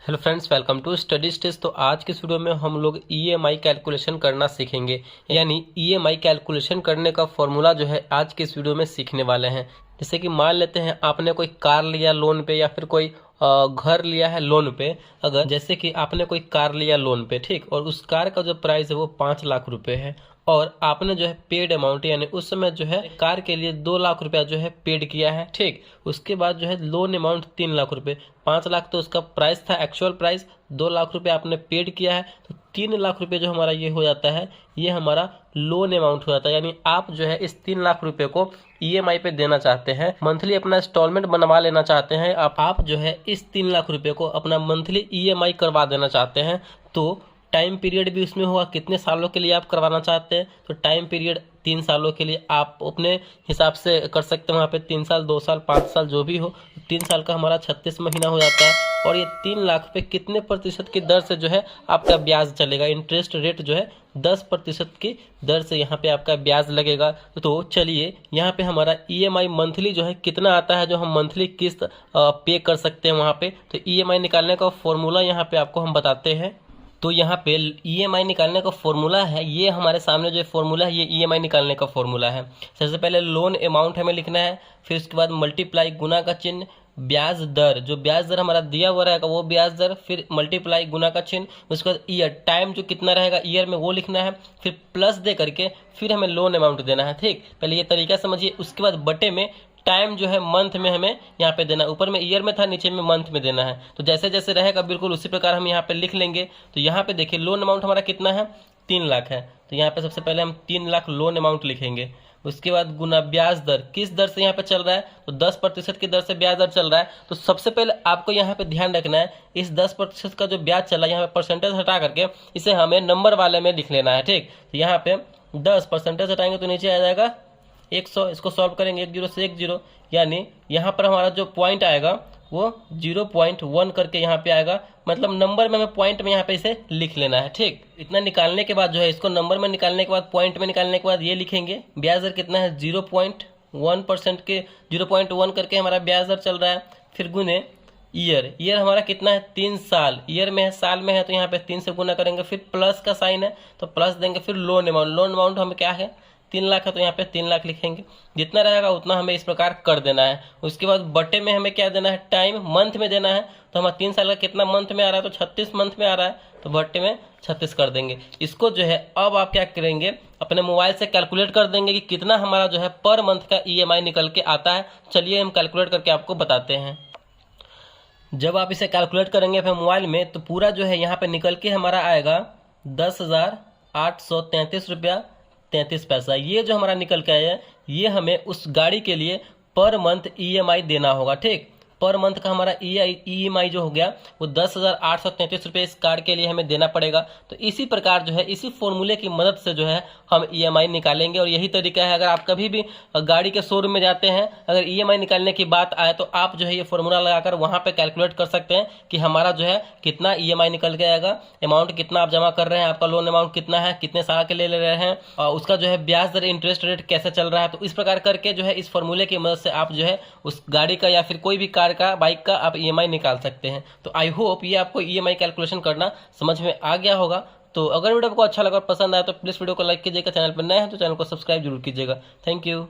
Hello friends, welcome to study stage. तो आज के वीडियो में हम लोग ईएमआई कैलकुलेशन करना सीखेंगे, यानी ईएमआई कैलकुलेशन करने का फॉर्मूला जो है आज के इस वीडियो में सीखने वाले हैं। जैसे कि मान लेते हैं आपने कोई कार लिया लोन पे या फिर कोई घर लिया है लोन पे। अगर जैसे कि आपने कोई कार लिया लोन पे, ठीक, और उस कार का जो प्राइस है वो 5 लाख रुपए है और आपने जो है पेड अमाउंट यानी उस समय जो है कार के लिए 2 लाख रुपया जो है पेड किया है, ठीक। उसके बाद जो है लोन अमाउंट 3 लाख रुपए। 5 लाख तो उसका प्राइस था, एक्चुअल प्राइस। 2 लाख रुपए आपने पेड किया है, तो 3 लाख रुपए जो हमारा ये हो जाता है, ये हमारा लोन अमाउंट हो जाता है। यानी आप जो है इस 3 लाख रुपए को ईएमआई पे देना चाहते हैं, मंथली अपना इंस्टॉलमेंट बनवा लेना चाहते हैं। आप जो है इस 3 लाख रुपए को अपना मंथली ईएमआई करवा देना चाहते हैं। तो टाइम पीरियड भी उसमें होगा, कितने सालों के लिए आप करवाना चाहते हैं। तो टाइम पीरियड 3 सालों के लिए आप अपने हिसाब से कर सकते हैं। वहाँ पे 3 साल, 2 साल, 5 साल जो भी हो, 3 साल का हमारा 36 महीना हो जाता है। और ये 3 लाख पे कितने प्रतिशत की दर से जो है आपका ब्याज चलेगा, इंटरेस्ट रेट जो है 10% की दर से यहाँ पे आपका ब्याज लगेगा। तो चलिए यहाँ पे हमारा ईएमआई मंथली जो है कितना आता है, जो हम मंथली किस्त पे कर सकते हैं वहाँ पे। तो ईएमआई निकालने का फॉर्मूला यहाँ पे आपको हम बताते हैं। तो यहाँ पे ईएमआई निकालने का फॉर्मूला है, ये हमारे सामने जो फॉर्मूला है ये ईएमआई निकालने का फॉर्मूला है। सबसे पहले लोन अमाउंट हमें लिखना है, फिर उसके बाद मल्टीप्लाई गुना का चिन्ह, ब्याज दर, जो ब्याज दर हमारा दिया हुआ रहेगा वो ब्याज दर, फिर मल्टीप्लाई गुना का चिन्ह, उसके बाद ईयर, टाइम जो कितना रहेगा ईयर में वो लिखना है, फिर प्लस दे करके फिर हमें लोन अमाउंट देना है, ठीक। पहले ये तरीका समझिए। उसके बाद बटे में टाइम जो है मंथ में हमें यहाँ पे देना है। ऊपर में ईयर में था, नीचे में मंथ में देना है। तो जैसे जैसे रहेगा बिल्कुल उसी प्रकार हम यहाँ पे लिख लेंगे। तो यहाँ पे देखिए लोन अमाउंट हमारा कितना है, 3 लाख है। तो यहाँ पे सबसे पहले हम 3 लाख लोन अमाउंट लिखेंगे। उसके बाद गुना ब्याज दर, किस दर से यहाँ पे चल रहा है, तो 10% की दर से ब्याज दर चल रहा है। तो सबसे पहले आपको यहाँ पे ध्यान रखना है, इस 10% का जो ब्याज चला है यहाँ पे परसेंटेज हटा करके इसे हमें नंबर वाले में लिख लेना है, ठीक। तो यहाँ पे 10% हटाएंगे तो नीचे आ जाएगा 100। इसको सॉल्व करेंगे 1 0 से 1 0, यानी यहाँ पर हमारा जो पॉइंट आएगा वो 0.1 करके यहाँ पे आएगा। मतलब नंबर में हमें पॉइंट में यहाँ पे इसे लिख लेना है, ठीक। इतना निकालने के बाद जो है इसको नंबर में निकालने के बाद, पॉइंट में निकालने के बाद ये लिखेंगे ब्याज दर कितना है, 0.1% के 0.1 करके हमारा ब्याज दर चल रहा है। फिर गुने ईयर, ईयर हमारा कितना है, 3 साल, ईयर में है, साल में है, तो यहाँ पे 3 से गुना करेंगे। फिर प्लस का साइन है तो प्लस देंगे। फिर लोन अमाउंट, लोन अमाउंट हमें क्या है, 3 लाख है, तो यहाँ पे 3 लाख लिखेंगे। जितना रहेगा उतना हमें इस प्रकार कर देना है। उसके बाद बटे में हमें क्या देना है, टाइम मंथ में देना है। तो हमारा 3 साल का कितना मंथ में आ रहा है, तो 36 मंथ में आ रहा है, तो बटे में 36 कर देंगे। इसको जो है अब आप क्या करेंगे, अपने मोबाइल से कैलकुलेट कर देंगे कि कितना हमारा जो है पर मंथ का ईएमआई निकल के आता है। चलिए हम कैलकुलेट करके आपको बताते हैं। जब आप इसे कैलकुलेट करेंगे अपने मोबाइल में, तो पूरा जो है यहाँ पे निकल के हमारा आएगा 10,833 रुपया 33 पैसा। ये जो हमारा निकल के आया है, ये हमें उस गाड़ी के लिए पर मंथ ईएमआई देना होगा, ठीक। पर मंथ का हमारा ईएमआई जो हो गया वो 10,833 रुपये इस कार के लिए हमें देना पड़ेगा। तो इसी प्रकार जो है इसी फॉर्मूले की मदद से जो है हम ईएमआई निकालेंगे। और यही तरीका है, अगर आप कभी भी गाड़ी के शोरूम में जाते हैं, अगर ईएमआई निकालने की बात आए तो आप जो है ये फॉर्मूला लगाकर वहाँ पे कैलकुलेट कर सकते हैं कि हमारा जो है कितना ईएमआई निकल के आएगा, अमाउंट कितना आप जमा कर रहे हैं, आपका लोन अमाउंट कितना है, कितने साल के ले रहे हैं, और उसका जो है ब्याज दर, इंटरेस्ट रेट कैसे चल रहा है। तो इस प्रकार करके जो है इस फॉर्मूले की मदद से आप जो है उस गाड़ी का या फिर कोई भी कार का, बाइक का आप ईएमआई निकाल सकते हैं। तो आई होप ये आपको ईएमआई कैलकुलेशन करना समझ में आ गया होगा। तो अगर वीडियो आपको अच्छा लगा, पसंद आया, तो प्लीज वीडियो को लाइक कीजिएगा। चैनल पर नए हैं तो चैनल को सब्सक्राइब जरूर कीजिएगा। Thank you.